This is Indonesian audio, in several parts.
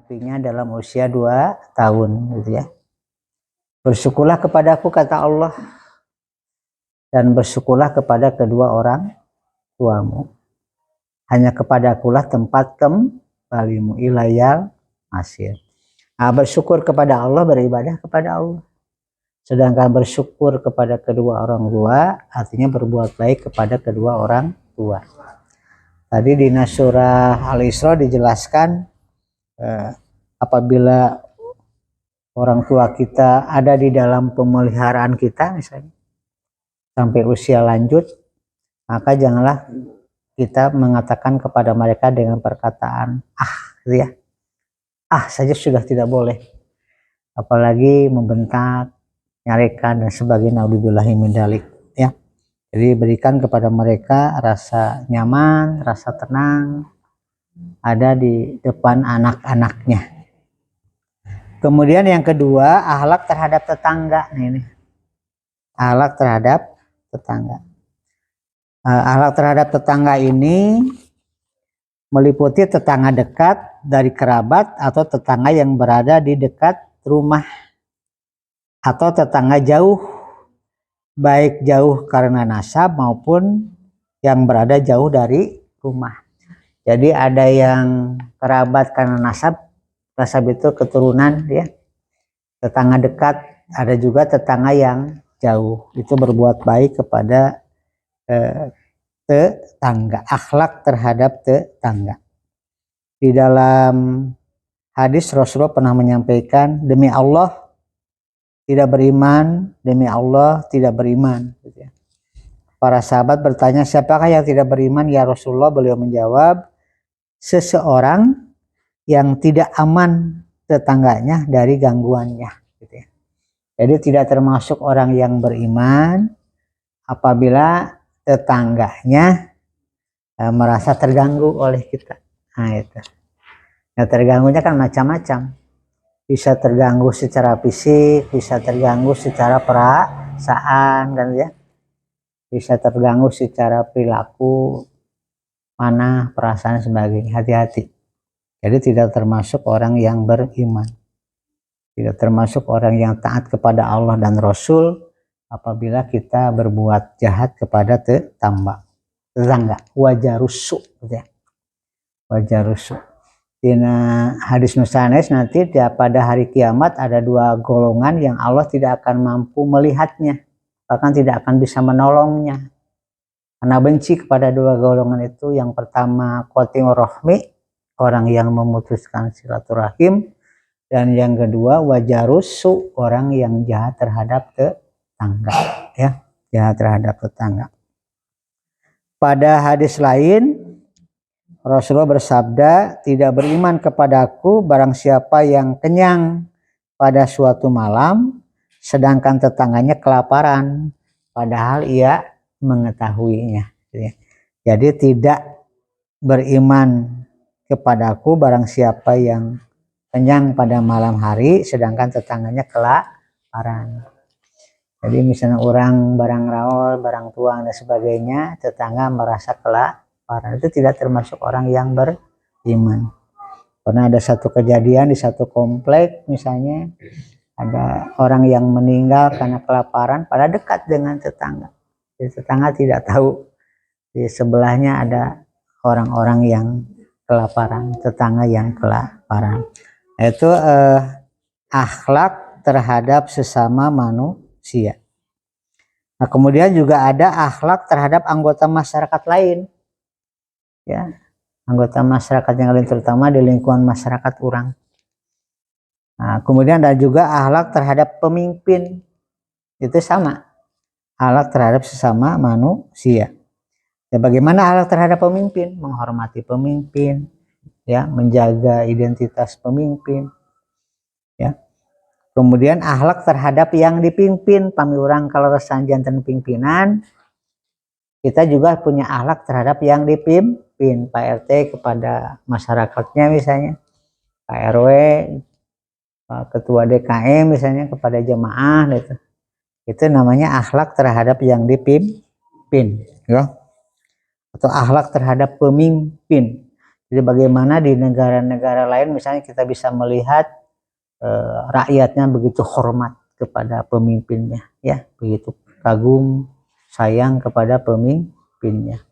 sapinya dalam usia 2 tahun gitu ya. Bersyukurlah kepadaku kata Allah, dan bersyukurlah kepada kedua orang tuamu. Hanya kepadakulah tempat kembalimu, ilayal masir. Nah, bersyukur kepada Allah, beribadah kepada Allah. Sedangkan bersyukur kepada kedua orang tua artinya berbuat baik kepada kedua orang tua. Tadi di surah Al-Isra dijelaskan apabila orang tua kita ada di dalam pemeliharaan kita misalnya sampai usia lanjut, maka janganlah kita mengatakan kepada mereka dengan perkataan gitu ya, saja sudah tidak boleh, apalagi membentak, nyarikan dan sebagainya, naudzubillahi min dzalik ya. Jadi berikan kepada mereka rasa nyaman, rasa tenang ada di depan anak-anaknya. Kemudian yang kedua, akhlak terhadap tetangga. Ini akhlak terhadap tetangga. Akhlak terhadap tetangga ini meliputi tetangga dekat dari kerabat atau tetangga yang berada di dekat rumah, atau tetangga jauh, baik jauh karena nasab maupun yang berada jauh dari rumah. Jadi ada yang kerabat karena nasab itu keturunan ya, tetangga dekat, ada juga tetangga yang jauh, itu berbuat baik kepada tetangga, akhlak terhadap tetangga. Di dalam hadis Rasulullah pernah menyampaikan, demi Allah tidak beriman, demi Allah tidak beriman. Para sahabat bertanya, siapakah yang tidak beriman ya Rasulullah? Beliau menjawab, seseorang yang tidak aman tetangganya dari gangguannya gitu ya. Jadi tidak termasuk orang yang beriman apabila tetangganya merasa terganggu oleh kita. Nah itu. Nah, terganggunya kan macam-macam. Bisa terganggu secara fisik, bisa terganggu secara perasaan kan ya. Bisa terganggu secara perilaku, mana perasaan sebagainya. Hati-hati. Jadi tidak termasuk orang yang beriman, tidak termasuk orang yang taat kepada Allah dan Rasul apabila kita berbuat jahat kepada tetangga. Wajarusu gitu ya. Wajarusu. Di hadis nusanes nanti pada hari kiamat ada 2 golongan yang Allah tidak akan mampu melihatnya, bahkan tidak akan bisa menolongnya karena benci kepada 2 golongan itu. Yang pertama qatimur rahmi, orang yang memutuskan silaturahim, dan yang kedua wajarusu, orang yang jahat terhadap tetangga ya, jahat terhadap tetangga. Pada hadis lain Rasulullah bersabda, tidak beriman kepadaku barang siapa yang kenyang pada suatu malam sedangkan tetangganya kelaparan padahal ia mengetahuinya. Jadi tidak beriman kepadaku barang siapa yang kenyang pada malam hari sedangkan tetangganya kelaparan. Jadi misalnya orang barang raol, barang tuang dan sebagainya, tetangga merasa kelaparan, itu tidak termasuk orang yang beriman. Pernah ada satu kejadian di satu komplek misalnya, ada orang yang meninggal karena kelaparan pada dekat dengan tetangga. Jadi tetangga tidak tahu di sebelahnya ada orang-orang yang kelaparan, tetangga yang kelaparan. Itu akhlak terhadap sesama manusia. Nah, kemudian juga ada akhlak terhadap anggota masyarakat lain. Ya, anggota masyarakat yang lain terutama di lingkungan masyarakat orang. Nah, kemudian ada juga akhlak terhadap pemimpin. Itu sama. Akhlak terhadap sesama manusia. Ya, bagaimana akhlak terhadap pemimpin? Menghormati pemimpin, ya, menjaga identitas pemimpin, ya. Kemudian akhlak terhadap yang dipimpin, pami urang kalau resan janten pimpinan, kita juga punya akhlak terhadap yang dipimpin, Pak RT kepada masyarakatnya misalnya, Pak RW, Ketua DKM misalnya kepada jemaah gitu. Itu namanya akhlak terhadap yang dipimpin, ya. Atau akhlak terhadap pemimpin. Jadi bagaimana di negara-negara lain misalnya kita bisa melihat rakyatnya begitu hormat kepada pemimpinnya, ya, begitu kagum, sayang kepada pemimpinnya.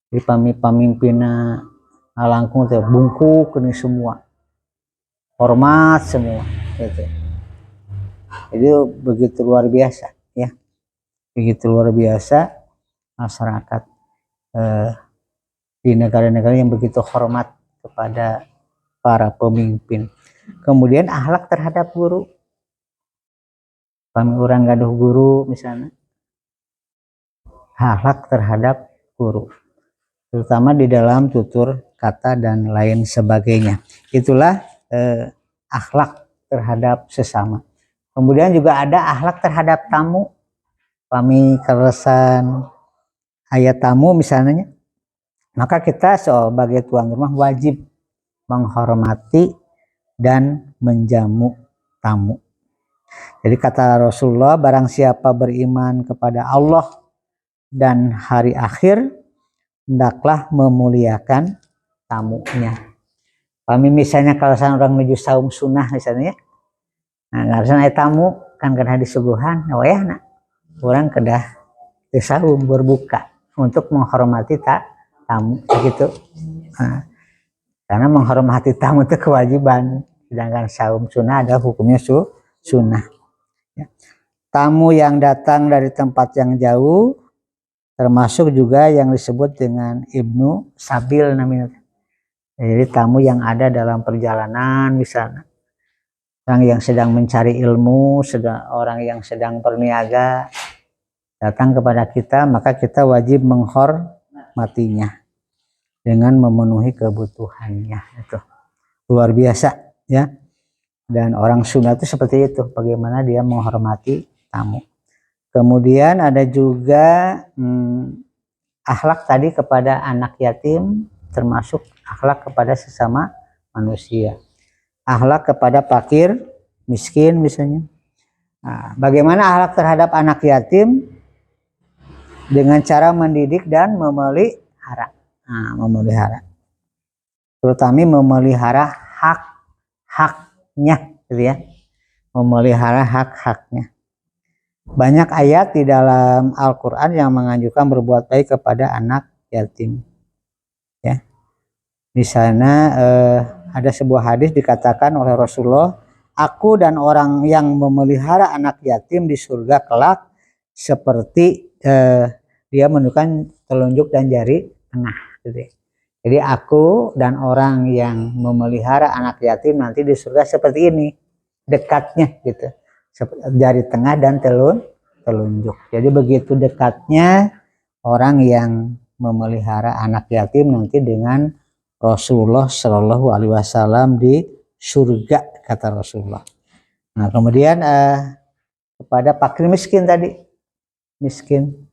Jadi pemimpinnya langkung teh bungkuk ini semua, hormat semua, gitu. Jadi begitu luar biasa, ya, begitu luar biasa masyarakat di negara-negara yang begitu hormat kepada para pemimpin. Kemudian akhlak terhadap guru, kami orang gaduh guru misalnya, akhlak terhadap guru, terutama di dalam tutur kata dan lain sebagainya. Itulah akhlak terhadap sesama. Kemudian juga ada akhlak terhadap tamu, kami keresan ayat tamu misalnya, maka kita sebagai tuan rumah wajib menghormati dan menjamu tamu. Jadi kata Rasulullah, barang siapa beriman kepada Allah dan hari akhir, hendaklah memuliakan tamunya. Kami misalnya kalau orang menuju saum sunnah misalnya, nah harusnya tamu kan kena disuguhan, nah ya nak, orang kedah di saum berbuka untuk menghormati tamu gitu. Nah, karena menghormati tamu itu kewajiban, sedangkan saum sunnah ada hukumnya sunnah. Ya. Tamu yang datang dari tempat yang jauh, termasuk juga yang disebut dengan Ibnu Sabil namanya. Jadi tamu yang ada dalam perjalanan misalnya, orang yang sedang mencari ilmu, orang yang sedang berniaga datang kepada kita, maka kita wajib menghormatinya dengan memenuhi kebutuhannya. Itu luar biasa, ya. Dan orang Sunda itu seperti itu, bagaimana dia menghormati tamu. Kemudian ada juga akhlak tadi kepada anak yatim, termasuk akhlak kepada sesama manusia. Akhlak kepada fakir, miskin misalnya. Nah, bagaimana akhlak terhadap anak yatim? Dengan cara mendidik dan memelihara. Nah, memelihara. Terutama memelihara hak-haknya, gitu ya. Memelihara hak-haknya. Banyak ayat di dalam Al-Quran yang menganjurkan berbuat baik kepada anak yatim. Ya. Di sana ada sebuah hadis dikatakan oleh Rasulullah, aku dan orang yang memelihara anak yatim di surga kelak seperti dia menunjukkan telunjuk dan jari tengah. Gitu. Jadi aku dan orang yang memelihara anak yatim nanti di surga seperti ini, dekatnya gitu, jari tengah dan telunjuk. Jadi begitu dekatnya orang yang memelihara anak yatim nanti dengan Rasulullah Shallallahu Alaihi Wasallam di surga, kata Rasulullah. Nah kemudian kepada fakir miskin tadi, miskin.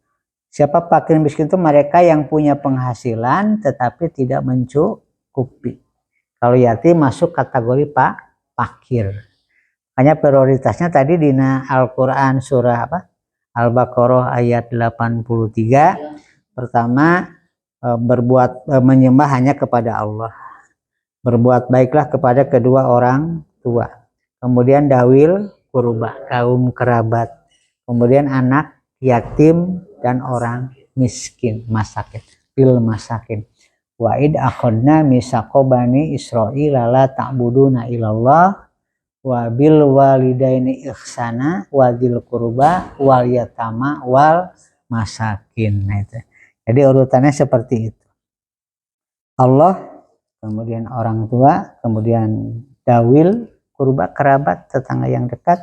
Siapa fakir miskin itu? Mereka yang punya penghasilan tetapi tidak mencukupi. Kalau yatim masuk kategori fakir. Makanya prioritasnya tadi di Al-Quran surah Al-Baqarah ayat 83. Pertama, menyembah hanya kepada Allah. Berbuat baiklah kepada kedua orang tua. Kemudian dawil kurba, kaum kerabat. Kemudian anak yatim dan orang miskin, masakin, bil masakin. Wa id akhadna misaqo bani Israil la ta'buduna illallah wa bil walidaini ihsana wa dzil qurba wal yatama wal masakin. Nah itu. Jadi urutannya seperti itu. Allah, kemudian orang tua, kemudian dawil kurba, kerabat, tetangga yang dekat,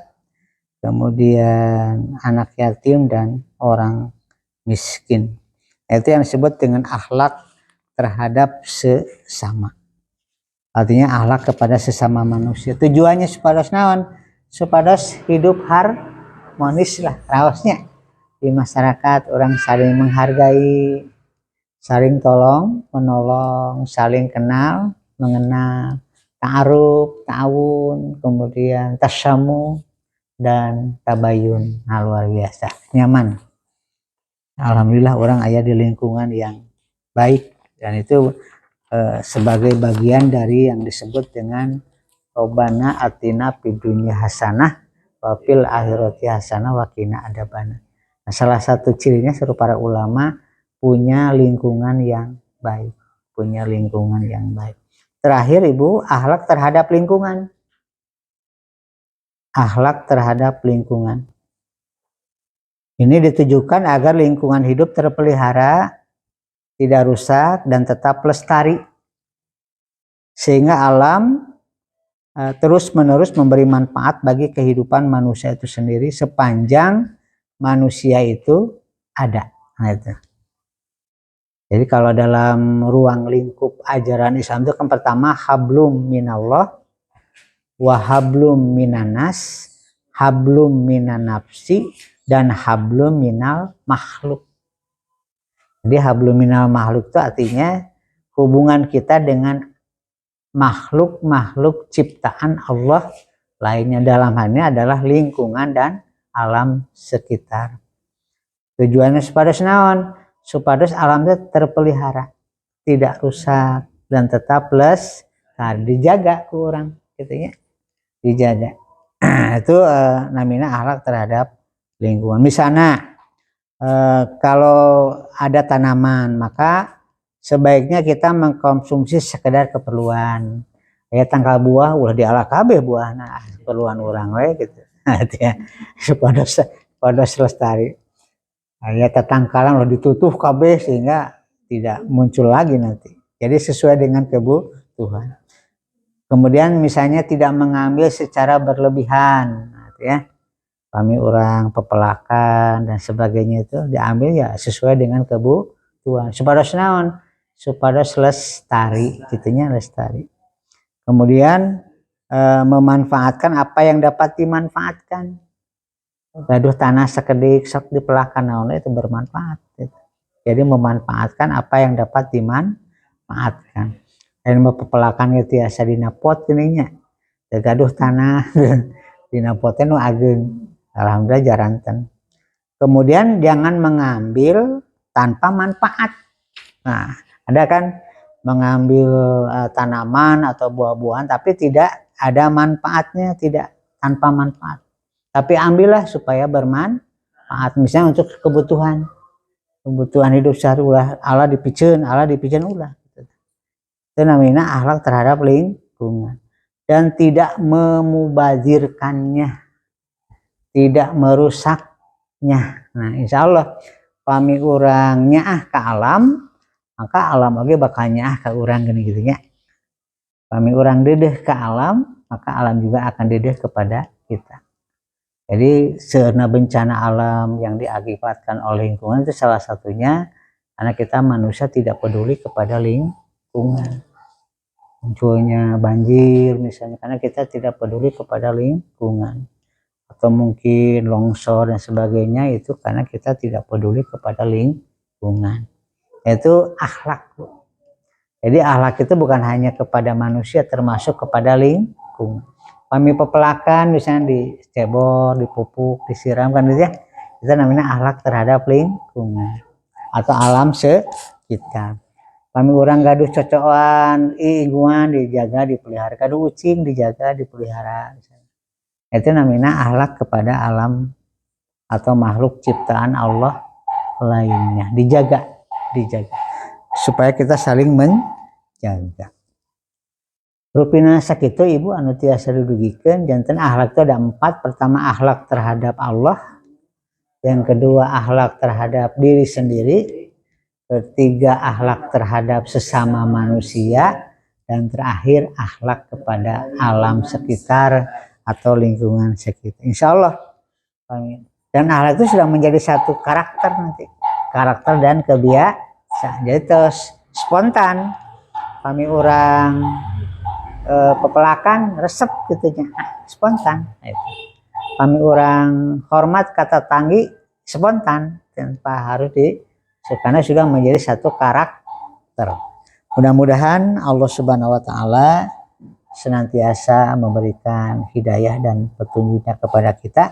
kemudian anak yatim dan orang miskin. Itu yang disebut dengan akhlak terhadap sesama. Artinya akhlak kepada sesama manusia. Tujuannya supaya naon? Supaya hidup harmonis lah, raosnya di masyarakat, orang saling menghargai, saling tolong menolong, saling kenal mengenal, ta'aruf, ta'awun, kemudian tasamu dan tabayun. Nah, luar biasa, nyaman. Alhamdulillah orang ada di lingkungan yang baik, dan itu sebagai bagian dari yang disebut dengan Robbana atina fid dunya hasanah wa fil akhirati hasanah wa qina adzabannar. Nah, salah satu cirinya seluruh para ulama punya lingkungan yang baik, punya lingkungan yang baik. Terakhir Ibu, akhlak terhadap lingkungan. Akhlak terhadap lingkungan. Ini ditujukan agar lingkungan hidup terpelihara, tidak rusak dan tetap lestari. Sehingga alam terus-menerus memberi manfaat bagi kehidupan manusia itu sendiri sepanjang manusia itu ada. Nah, itu. Jadi kalau dalam ruang lingkup ajaran Islam itu kan pertama hablum minallah wa hablum minanas, hablum minan nafsi dan hablum minal makhluk. Jadi hablum minal makhluk itu artinya hubungan kita dengan makhluk-makhluk ciptaan Allah lainnya, dalam hal ini adalah lingkungan dan alam sekitar. Tujuannya supados naon? Supados alam itu terpelihara, tidak rusak dan tetap lestari, dijaga kurang gitu ya, dijaga. Itu namanya akhlak terhadap lingkungan. Misalnya kalau ada tanaman, maka sebaiknya kita mengkonsumsi sekedar keperluan. Ya tangkal buah ulah dialah kabeh buah, nah keperluan orang we gitu. Nah, itu ya supados lestari. Ya tetangkalan udah ditutup kabeh sehingga tidak muncul lagi nanti. Jadi sesuai dengan kebutuhan. Kemudian misalnya tidak mengambil secara berlebihan, nah, ya. Kami orang pepelakan dan sebagainya itu diambil ya sesuai dengan kebutuhan. Supados naon? Supados lestari, gitunya lestari. Kemudian memanfaatkan apa yang dapat dimanfaatkan. Gaduh tanah sekedik sok dipelakan naon itu bermanfaat. Gitu. Jadi memanfaatkan apa yang dapat dimanfaatkan. Dan pepelakan itu ya sadina pot gininya. Gaduh tanah dina potnya nu ageng. Alhamdulillah jaranten. Kemudian jangan mengambil tanpa manfaat. Nah, ada kan mengambil tanaman atau buah-buahan tapi tidak ada manfaatnya, tidak tanpa manfaat. Tapi ambillah supaya bermanfaat. Misalnya untuk kebutuhan hidup sehari-hari, Allah dipikeun ulah. Itu namanya akhlak terhadap lingkungan dan tidak memubazirkannya, tidak merusaknya. Nah, insya Allah pami urang nyaah ke alam, maka alam oge bakal nyaah ke urang gini gitunya. Pami urang dedeh ke alam, maka alam juga akan dedeh kepada kita. Jadi seuna bencana alam yang diakibatkan oleh lingkungan itu salah satunya karena kita manusia tidak peduli kepada lingkungan. Munculnya banjir misalnya karena kita tidak peduli kepada lingkungan. Atau mungkin longsor dan sebagainya itu karena kita tidak peduli kepada lingkungan. Itu akhlak. Jadi akhlak itu bukan hanya kepada manusia, termasuk kepada lingkungan. Kami pepelakan misalnya dicebor, dipupuk, disiram kan gitu ya. Itu namanya akhlak terhadap lingkungan atau alam sekitar. Kami orang gaduh cocokan, iguan dijaga, dipelihara, gaduh ucing dijaga, dipelihara. Misalnya. Itu namanya akhlak kepada alam atau makhluk ciptaan Allah lainnya, dijaga supaya kita saling menjaga. Rupina sakitu Ibu anu tiasa didugikeun janten akhlak itu ada 4. Pertama akhlak terhadap Allah, yang kedua akhlak terhadap diri sendiri, ketiga akhlak terhadap sesama manusia, dan terakhir akhlak kepada alam sekitar atau lingkungan sekitar. Insya Allah. Dan akhlak itu sudah menjadi satu karakter nanti. Karakter dan kebiasaan. Jadi terus spontan. Kami orang pepelakan resep gitunya. Spontan. Kami orang hormat kata tanggi spontan. Tanpa harus karena sudah menjadi satu karakter. Mudah-mudahan Allah Subhanahu wa Ta'ala senantiasa memberikan hidayah dan petunjuknya kepada kita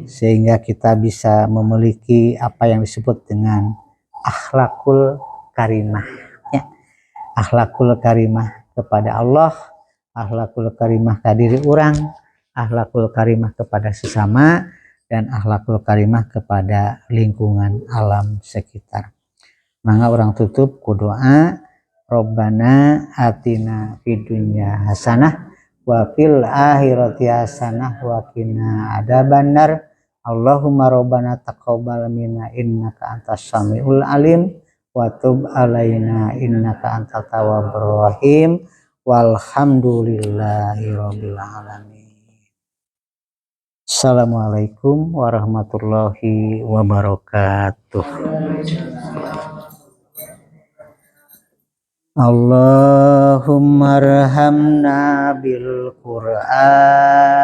sehingga kita bisa memiliki apa yang disebut dengan akhlakul karimah ya. akhlakul karimah kepada Allah, akhlakul karimah ke diri orang, akhlakul karimah kepada sesama, dan akhlakul karimah kepada lingkungan alam sekitar. Mangga orang tutup ku doa, Robbana atina fid dunya hasanah wa fil akhirati hasanah wa qina adzabannar. Allahumma Robbana taqabbal minna innaka antas samiul alim wa tub alaina innaka antat tawwabur rahim. Walhamdulillahi rabbil alamin. Assalamualaikum warahmatullahi wabarakatuh. Allahumma arhamna bil Qur'an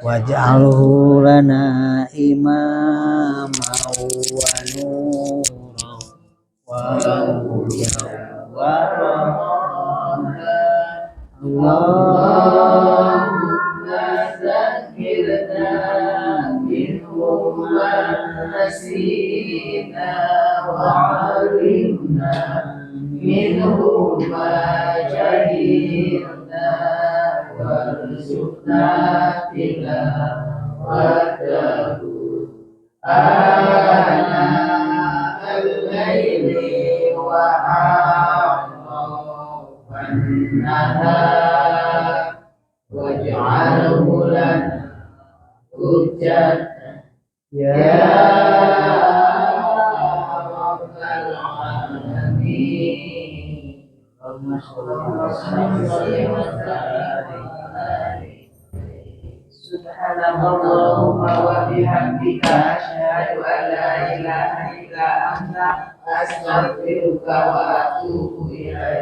waj'alhu lana imaman wa nuran wa hudan wa rahmatan. Allahumma zakkirna minhu ma nasina wa 'allimna minhu ma jahilna warzuqna tilawatahu ana al-laili wa a'rafan nahar waj'alhu lana hujjatan ya Subhanallahumma wa bihamdika asyhadu an la ilaha illa anta astaghfiruka wa atubu ilaik.